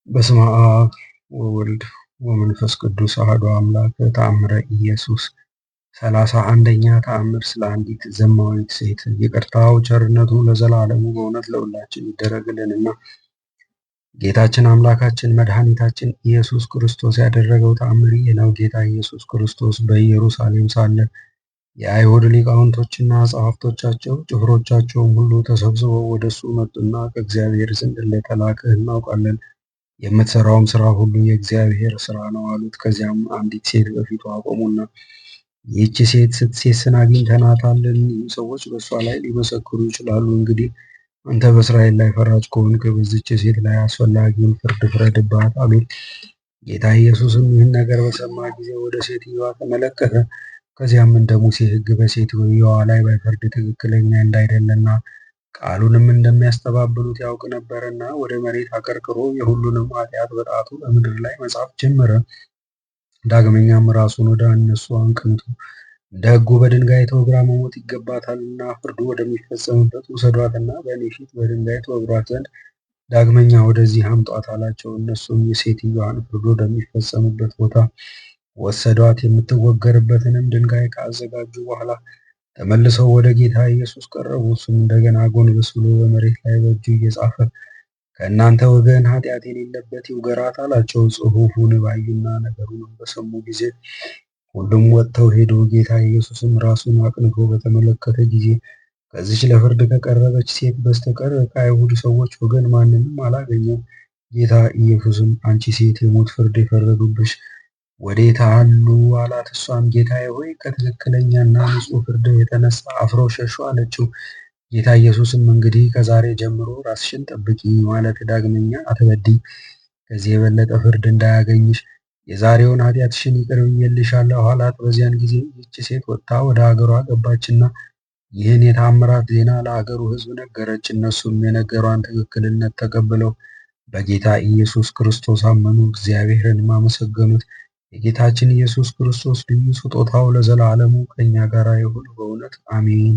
በስመ አብ ወወልድ ወመንፈስ ቅዱስ አሐዱ አምላክ። ተአምረ ኢየሱስ 31ኛ ተአምር። ስለ አንዲት ዘማዊት ሴት። ይቅርታው ቸርነቱ ለዘላለሙ በእውነት ለሁላችን ይደረግልንና ጌታችን አምላካችን መድኃኒታችን ኢየሱስ ክርስቶስ ያደረገው ተአምር ይህ ነው። ጌታ ኢየሱስ ክርስቶስ በኢየሩሳሌም ሳለ የአይሁድ ሊቃውንቶችና ጸሐፍቶቻቸው ጭፍሮቻቸውም ሁሉ ተሰብስበው ወደ እሱ መጡና ከእግዚአብሔር ዘንድ እንደተላክህ እናውቃለን፣ የምትሰራውም ስራ ሁሉ የእግዚአብሔር ስራ ነው አሉት። ከዚያም አንዲት ሴት በፊቱ አቆሙና ይህች ሴት ስትሴስን አግኝተናታል፣ እኒህም ሰዎች በእሷ ላይ ሊመሰክሩ ይችላሉ። እንግዲህ አንተ በእስራኤል ላይ ፈራጅ ከሆንክ በዚች ሴት ላይ አስፈላጊውን ፍርድ ፍረድባት አሉት። ጌታ ኢየሱስም ይህን ነገር በሰማ ጊዜ ወደ ሴትዮዋ ተመለከተ። ከዚያም እንደ ሙሴ ሕግ በሴትዮዋ ላይ ባይፈርድ ትክክለኛ እንዳይደለና ቃሉንም እንደሚያስተባብሉት ያውቅ ነበርና ወደ መሬት አቀርቅሮ የሁሉንም ኃጢአት በጣቱ በምድር ላይ መጻፍ ጀመረ። ዳግመኛም ራሱን ወደ እነሱ አንቅንቶ እንደ ሕጉ በድንጋይ ተወግራ መሞት ይገባታልና ፍርዱ ወደሚፈጸምበት ውሰዷትና በእኔ ፊት በድንጋይ ተወግሯት ዘንድ ዳግመኛ ወደዚህ አምጧት አላቸው። እነሱም የሴትዮዋን ፍርድ ወደሚፈጸምበት ቦታ ወሰዷት። የምትወገርበትንም ድንጋይ ካዘጋጁ በኋላ ተመልሰው ወደ ጌታ ኢየሱስ ቀረቡ። እሱም እንደገና ጎንበስ ብሎ በመሬት ላይ በእጁ እየጻፈ ከእናንተ ወገን ኃጢአት የሌለበት ይውገራት አላቸው። ጽሑፉን ባዩና ነገሩንም በሰሙ ጊዜ ሁሉም ወጥተው ሄዱ። ጌታ ኢየሱስም ራሱን አቅንቶ በተመለከተ ጊዜ ከዚች ለፍርድ ከቀረበች ሴት በስተቀር ከአይሁድ ሰዎች ወገን ማንንም አላገኘም። ጌታ ኢየሱስም አንቺ ሴት የሞት ፍርድ የፈረዱብሽ ወዴት አሉ አላት። እሷም ጌታዬ ሆይ ከትክክለኛና ንጹሕ ፍርድ የተነሳ አፍረው ሸሹ አለችው። ጌታ ኢየሱስም እንግዲህ ከዛሬ ጀምሮ ራስሽን ጠብቂ፣ ማለት ዳግመኛ አትበድይ፣ ከዚህ የበለጠ ፍርድ እንዳያገኝሽ የዛሬውን ኃጢአትሽን ይቅር ብዬልሻለሁ አላት። በዚያን ጊዜ ይህች ሴት ወጥታ ወደ ሀገሯ ገባችና ይህን የተአምራት ዜና ለሀገሩ ሕዝብ ነገረች። እነሱም የነገሯን ትክክልነት ተቀብለው በጌታ ኢየሱስ ክርስቶስ አመኑ፣ እግዚአብሔርንም አመሰገኑት። የጌታችን ኢየሱስ ክርስቶስ ልዩ ስጦታው ለዘላለሙ ከእኛ ጋር ይሁን በእውነት አሜን።